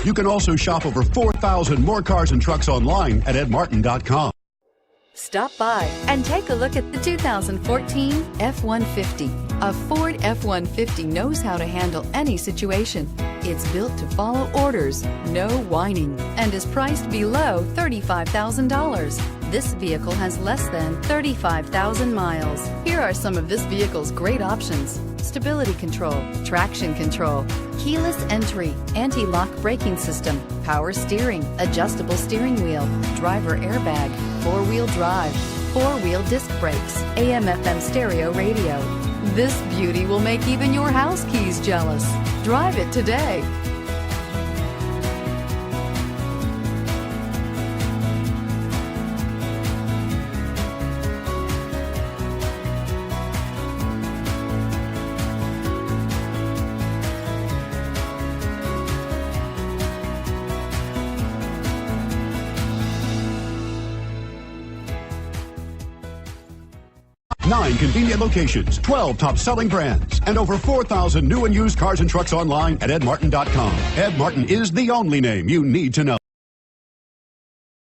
You can also shop over 4,000 more cars and trucks online at edmartin.com. Stop by and take a look at the 2014 F-150. A Ford F-150 knows how to handle any situation. It's built to follow orders, no whining, and is priced below $35,000. This vehicle has less than 35,000 miles. Here are some of this vehicle's great options: stability control, traction control, keyless entry, anti-lock braking system, power steering, adjustable steering wheel, driver airbag, four-wheel drive, four-wheel disc brakes, AM/FM stereo radio. This beauty will make even your house keys jealous. Drive it today. Nine convenient locations, 12 top-selling brands, and over 4,000 new and used cars and trucks online at edmartin.com. Ed Martin is the only name you need to know.